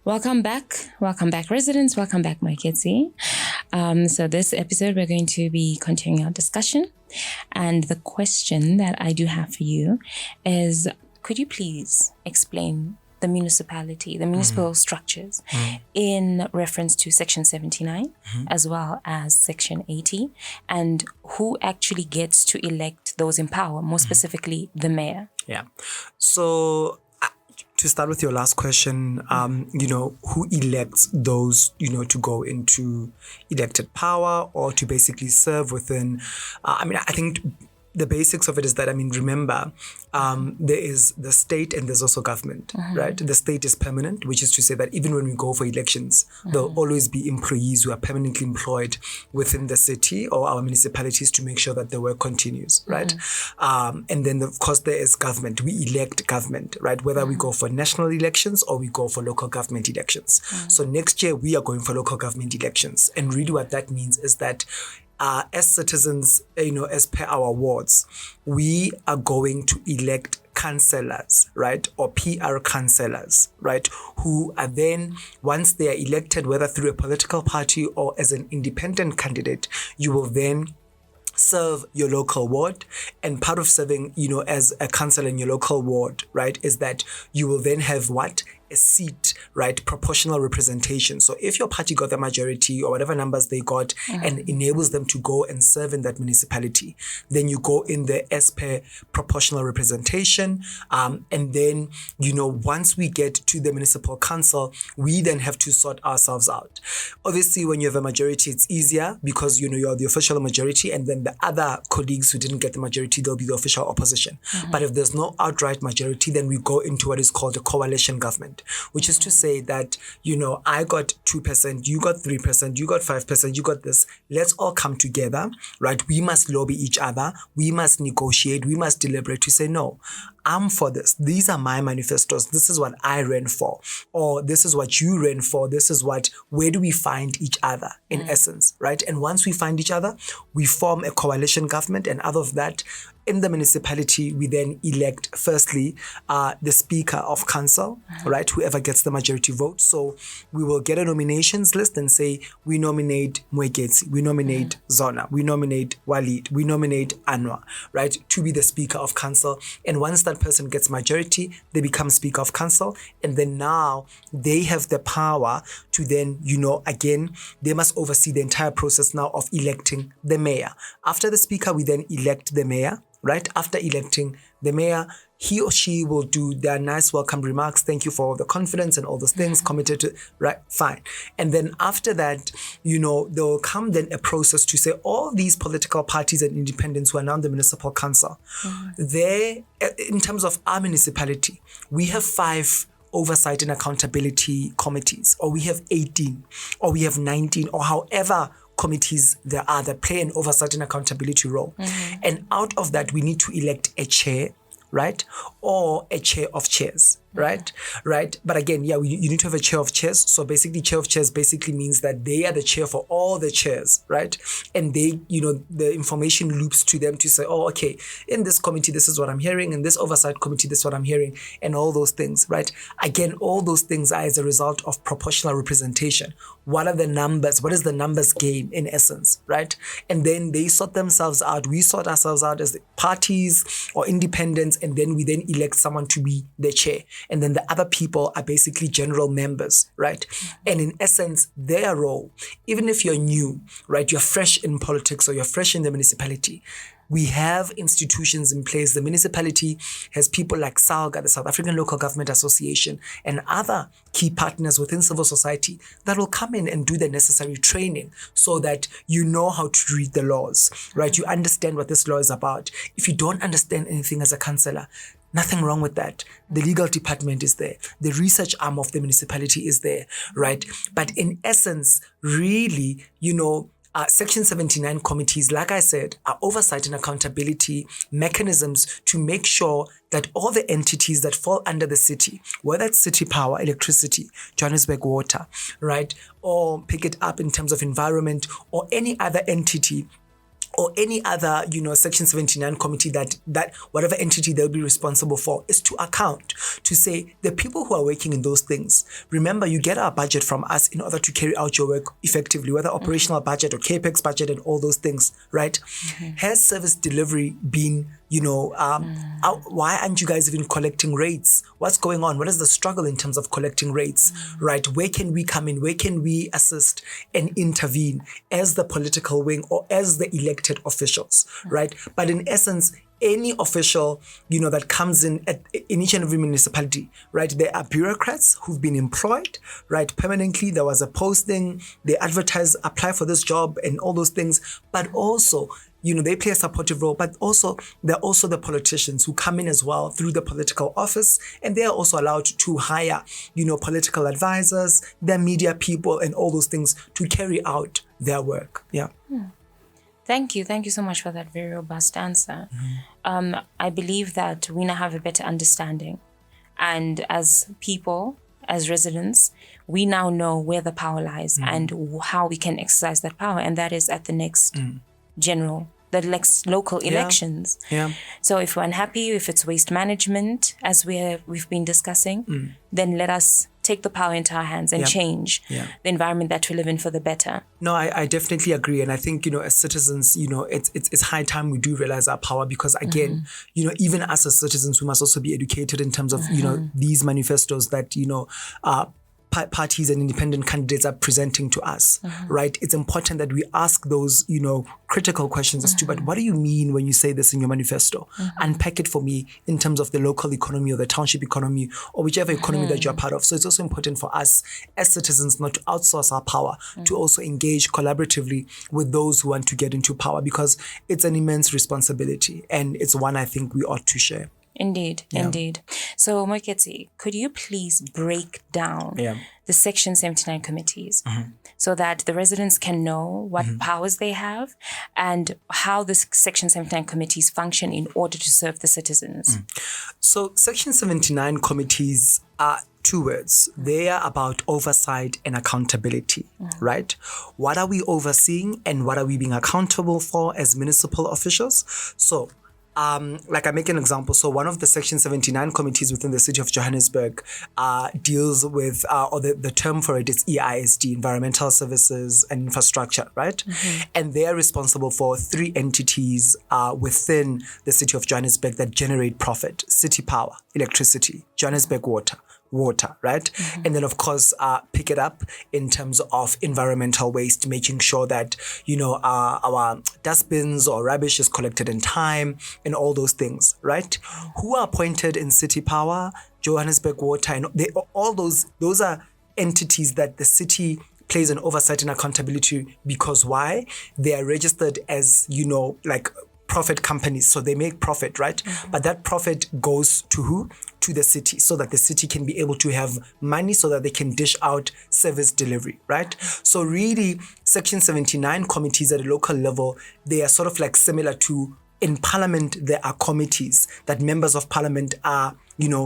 Welcome back, residents. Welcome back, Moeketsi. So this episode, we're going to be continuing our discussion. And the question that I do have for you is, could you please explain the municipal structures in reference to Section 79 as well as Section 80, and who actually gets to elect those in power, more specifically the mayor? Yeah. So to start with your last question, who elects those, to go into elected power or to basically serve within, I think the basics of it is that, remember, there is the state and there's also government, right? The state is permanent, which is to say that even when we go for elections, there'll always be employees who are permanently employed within the city or our municipalities to make sure that the work continues, right? And then, of course, there is government. We elect government, right? Whether we go for national elections or we go for local government elections. So next year, we are going for local government elections. And really what that means is that as citizens, as per our wards, we are going to elect councillors, right? Or PR councillors, right? Who are then, once they are elected, whether through a political party or as an independent candidate, you will then serve your local ward. And part of serving, as a councillor in your local ward, right, is that you will then have what? A seat, right? Proportional representation. So if your party got the majority or whatever numbers they got and enables them to go and serve in that municipality, then you go in there as per proportional representation. And then, once we get to the municipal council, we then have to sort ourselves out. Obviously, when you have a majority, it's easier because, you're the official majority, and then the other colleagues who didn't get the majority, they'll be the official opposition. But if there's no outright majority, then we go into what is called a coalition government. Which is to say that, I got 2%, you got 3%, you got 5%, you got this. Let's all come together, right? We must lobby each other. We must negotiate. We must deliberate to say, no, I'm for this. These are my manifestos. This is what I ran for. Or this is what you ran for. Where do we find each other in essence, right? And once we find each other, we form a coalition government. And out of that, in the municipality, we then elect, firstly, the Speaker of Council, right? Whoever gets the majority vote. So we will get a nominations list and say, we nominate Moeketsi, we nominate Zona, we nominate Walid, we nominate Anwar, right? To be the Speaker of Council. And once that person gets majority, they become Speaker of Council. And then now they have the power to then, again, they must oversee the entire process now of electing the mayor. After the Speaker, we then elect the mayor. Right after electing the mayor, he or she will do their nice welcome remarks. Thank you for the confidence and all those things committed to, right? Fine. And then after that, there will come then a process to say all these political parties and independents who are now in the municipal council, they, in terms of our municipality, we have 5 oversight and accountability committees, or we have 18, or we have 19, or however committees there are that play an oversight and accountability role. And out of that, we need to elect a chair, right? Or a chair of chairs, right? But again, you need to have a chair of chairs. So basically, chair of chairs basically means that they are the chair for all the chairs, right? And they, the information loops to them to say, oh, okay, in this committee, this is what I'm hearing. In this oversight committee, this is what I'm hearing, and all those things, right? Again, all those things are as a result of proportional representation. What are the numbers? What is the numbers game in essence, right? And then they sort themselves out. We sort ourselves out as parties or independents, and then we then elect someone to be the chair. And then the other people are basically general members, right? And in essence, their role, even if you're new, right, you're fresh in politics or you're fresh in the municipality, we have institutions in place. The municipality has people like SALGA, the South African Local Government Association, and other key partners within civil society that will come in and do the necessary training so that you know how to read the laws, right? You understand what this law is about. If you don't understand anything as a councillor, nothing wrong with that. The legal department is there. The research arm of the municipality is there, right? But in essence, really, Section 79 committees, like I said, are oversight and accountability mechanisms to make sure that all the entities that fall under the city, whether it's city power, electricity, Johannesburg water, right, or pick it up in terms of environment or any other entity or any other, Section 79 committee that whatever entity they'll be responsible for is to account, to say the people who are working in those things, remember you get our budget from us in order to carry out your work effectively, whether operational budget or capex budget and all those things, right? Has service delivery been, why aren't you guys even collecting rates? What's going on? What is the struggle in terms of collecting rates, right? Where can we come in? Where can we assist and intervene as the political wing or as the elected officials, right? But in essence, any official, that comes in each and every municipality, right? There are bureaucrats who've been employed, right? Permanently, there was a posting, they advertise, apply for this job and all those things, but also, they play a supportive role, but also they're also the politicians who come in as well through the political office, and they are also allowed to hire, political advisors, their media people, and all those things to carry out their work. Yeah. Thank you so much for that very robust answer. I believe that we now have a better understanding, and as people, as residents, we now know where the power lies and how we can exercise that power, and that is at the next the next local elections. Yeah. So if we're unhappy, if it's waste management, as we've been discussing, then let us take the power into our hands and change the environment that we live in for the better. No, I definitely agree. And I think, as citizens, it's high time we do realize our power, because again, even us as citizens, we must also be educated in terms of, these manifestos that, parties and independent candidates are presenting to us, right? It's important that we ask those, critical questions as to, but what do you mean when you say this in your manifesto? Unpack it for me in terms of the local economy or the township economy or whichever economy that you're part of. So it's also important for us as citizens not to outsource our power, to also engage collaboratively with those who want to get into power, because it's an immense responsibility and it's one I think we ought to share. Indeed. So, Moeketsi, could you please break down the Section 79 committees so that the residents can know what powers they have and how the Section 79 committees function in order to serve the citizens? So, Section 79 committees are two words. They are about oversight and accountability, right? What are we overseeing and what are we being accountable for as municipal officials? So, like I make an example. So one of the Section 79 committees within the city of Johannesburg deals with, or the term for it is EISD, Environmental Services and Infrastructure, right? And they are responsible for 3 entities within the city of Johannesburg that generate profit: City Power, electricity; Johannesburg Water, right? And then, of course, pick it up in terms of environmental waste, making sure that, our dustbins or rubbish is collected in time and all those things, right? Who are appointed in City Power, Johannesburg Water, and all those are entities that the city plays an oversight and accountability, because why? They are registered as, profit companies, so they make profit, right? But that profit goes to who? To the city, so that the city can be able to have money so that they can dish out service delivery, right? So really, Section 79 committees at a local level, they are sort of like similar to, in Parliament, there are committees that members of Parliament are,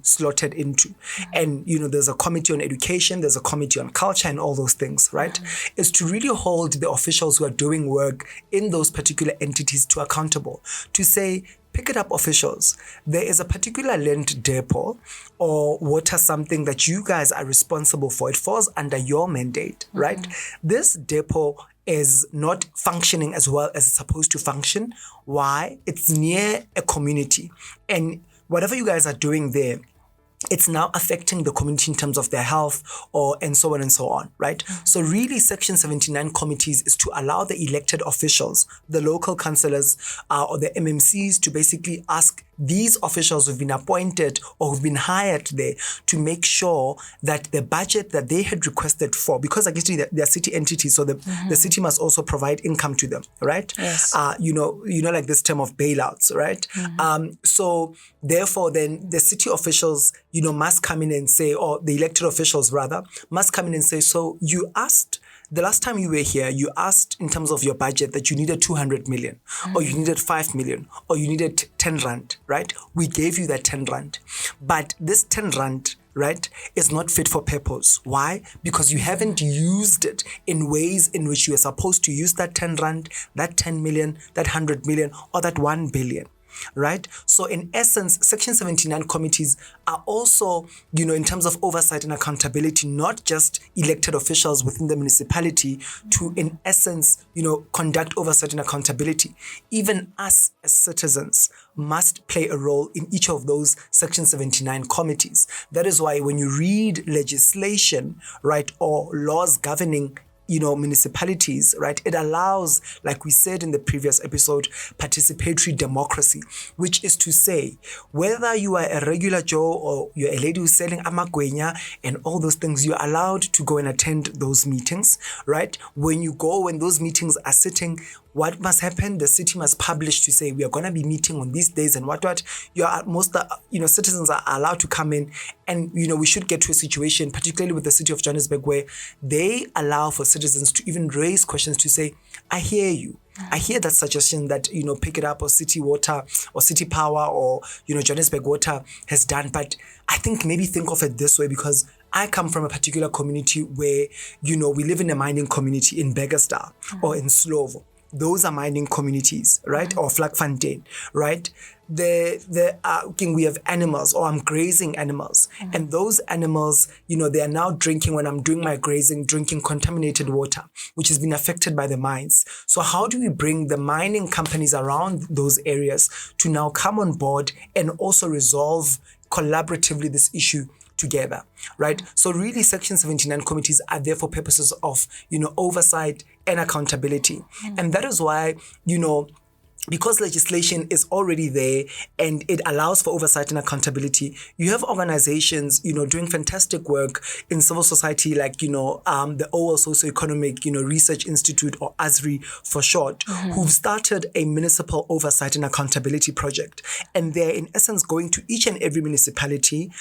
slotted into. And, there's a committee on education, there's a committee on culture and all those things, right? Is to really hold the officials who are doing work in those particular entities to accountable, to say, pick it up, officials. There is a particular land depot or water something that you guys are responsible for. It falls under your mandate, right? This depot is not functioning as well as it's supposed to function. Why? It's near a community. And whatever you guys are doing there, it's now affecting the community in terms of their health and so on, right? So really, Section 79 committees is to allow the elected officials, the local councillors or the MMCs, to basically ask these officials who've been appointed or who've been hired there to make sure that the budget that they had requested for, because actually they're city entities, so the city must also provide income to them, right? Yes. Like this term of bailouts, right? So therefore, then the city officials, must come in and say, or the elected officials rather, must come in and say, so you asked, the last time you were here, you asked in terms of your budget that you needed 200 million, or you needed 5 million, or you needed 10 rand, right? We gave you that 10 rand. But this 10 rand, right, is not fit for purpose. Why? Because you haven't used it in ways in which you are supposed to use that 10 rand, that 10 million, that 100 million, or that 1 billion. Right? So in essence, Section 79 committees are also, in terms of oversight and accountability, not just elected officials within the municipality to, in essence, conduct oversight and accountability. Even us as citizens must play a role in each of those Section 79 committees. That is why when you read legislation, right, or laws governing municipalities, right? It allows, like we said in the previous episode, participatory democracy, which is to say, whether you are a regular Joe or you're a lady who's selling amagwenya and all those things, you're allowed to go and attend those meetings, right? When those meetings are sitting, what must happen? The city must publish to say, we are going to be meeting on these days and what. Citizens are allowed to come in, and, we should get to a situation, particularly with the city of Johannesburg, where they allow for citizens to even raise questions to say, I hear you. I hear that suggestion that, Pick It Up or City Water or City Power or, Johannesburg Water has done. But I think maybe think of it this way, because I come from a particular community where, we live in a mining community in Beggerstar or in Slovo. Those are mining communities, right? Or Vlakfontein, right? We have animals, or I'm grazing animals. And those animals, they are now drinking, when I'm doing my grazing, drinking contaminated water, which has been affected by the mines. So how do we bring the mining companies around those areas to now come on board and also resolve collaboratively this issue together, right? So really, Section 79 committees are there for purposes of, oversight and accountability. And that is why, because legislation is already there and it allows for oversight and accountability, you have organizations, doing fantastic work in civil society, like, the OWL Socioeconomic, Research Institute, or ASRI for short, who've started a municipal oversight and accountability project. And they're in essence going to each and every municipality,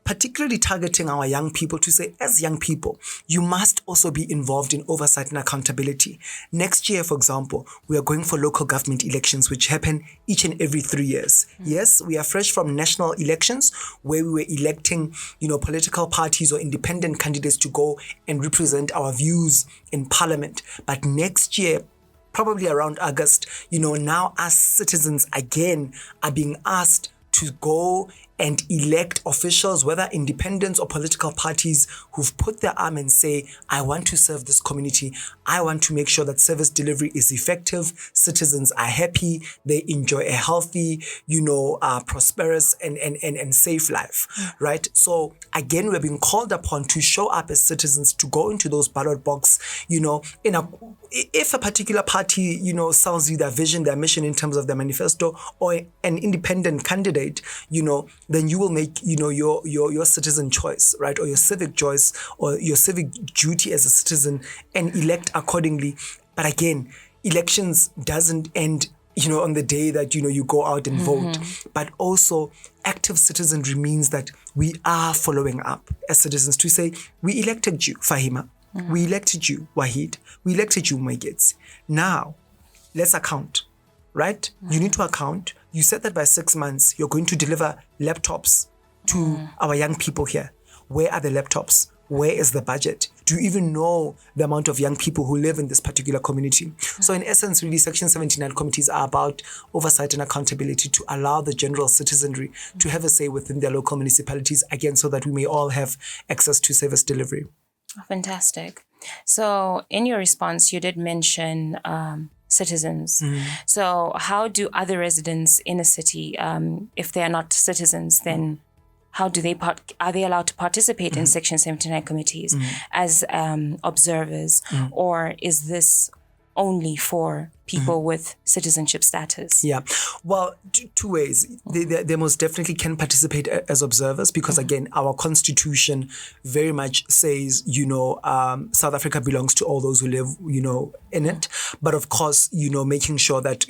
particularly targeting our young people, to say, as young people, you must also be involved in oversight and accountability. Next year, for example, we are going for local government elections, which happen each and every 3 years. Yes, we are fresh from national elections, where we were electing, political parties or independent candidates to go and represent our views in parliament. But next year, probably around August, now us citizens again are being asked to go and elect officials, whether independents or political parties, who've put their arm and say, I want to serve this community. I want to make sure that service delivery is effective. Citizens are happy. They enjoy a healthy, prosperous and safe life, right? So again, we're being called upon to show up as citizens, to go into those ballot box, if a particular party, sells you their vision, their mission in terms of their manifesto, or an independent candidate, then you will make, your citizen choice, right? Or your civic choice, or your civic duty as a citizen, and elect accordingly. But again, elections doesn't end, on the day that, you go out and vote. But also, active citizenry means that we are following up as citizens to say, we elected you, Fahima. We elected you, Wahid. We elected you, Maigets. Now, let's account, right? You need to account. You said that by 6 months, you're going to deliver laptops to our young people here. Where are the laptops? Where is the budget? Do you even know the amount of young people who live in this particular community? So in essence, really, Section 79 committees are about oversight and accountability to allow the general citizenry to have a say within their local municipalities, again, so that we may all have access to service delivery. Fantastic. So in your response, you did mention citizens. So how do other residents in a city, if they are not citizens, then how do they are they allowed to participate in Section 79 committees as observers, or is this only for people with citizenship status? Yeah, well, two ways. They most definitely can participate as observers, because again, our constitution very much says, South Africa belongs to all those who live, in it. But of course, making sure that,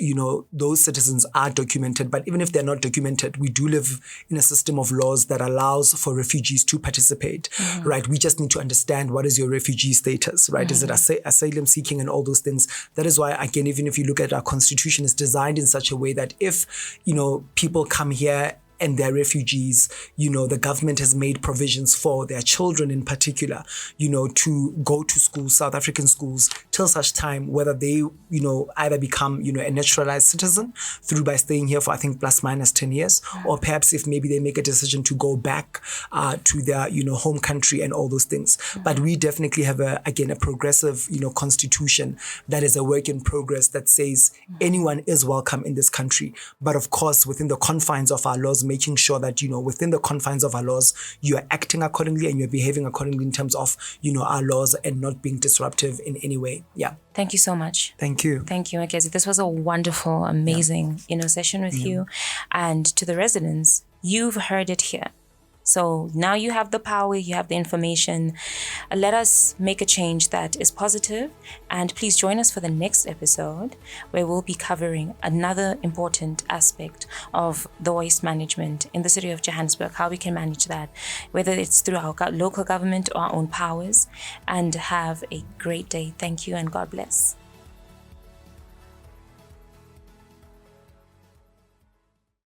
those citizens are documented. But even if they're not documented, we do live in a system of laws that allows for refugees to participate, right? We just need to understand, what is your refugee status, right? Is it asylum seeking and all those things? That is why, again, even if you look at our constitution, it's designed in such a way that if, people come here and their refugees, the government has made provisions for their children in particular, to go to schools, South African schools, till such time whether they, either become, a naturalized citizen through by staying here for, I think, plus minus 10 years, or perhaps if maybe they make a decision to go back to their, home country and all those things. But we definitely have a progressive, constitution that is a work in progress that says anyone is welcome in this country. But of course, within the confines of our laws, making sure that, within the confines of our laws, you are acting accordingly and you're behaving accordingly in terms of, our laws and not being disruptive in any way. Yeah. Thank you so much. Thank you. Thank you, Makezi. This was a wonderful, amazing, session with you. And to the residents, you've heard it here. So now you have the power, you have the information. Let us make a change that is positive. And please join us for the next episode where we'll be covering another important aspect of the waste management in the city of Johannesburg, how we can manage that, whether it's through our local government or our own powers. And have a great day. Thank you and God bless.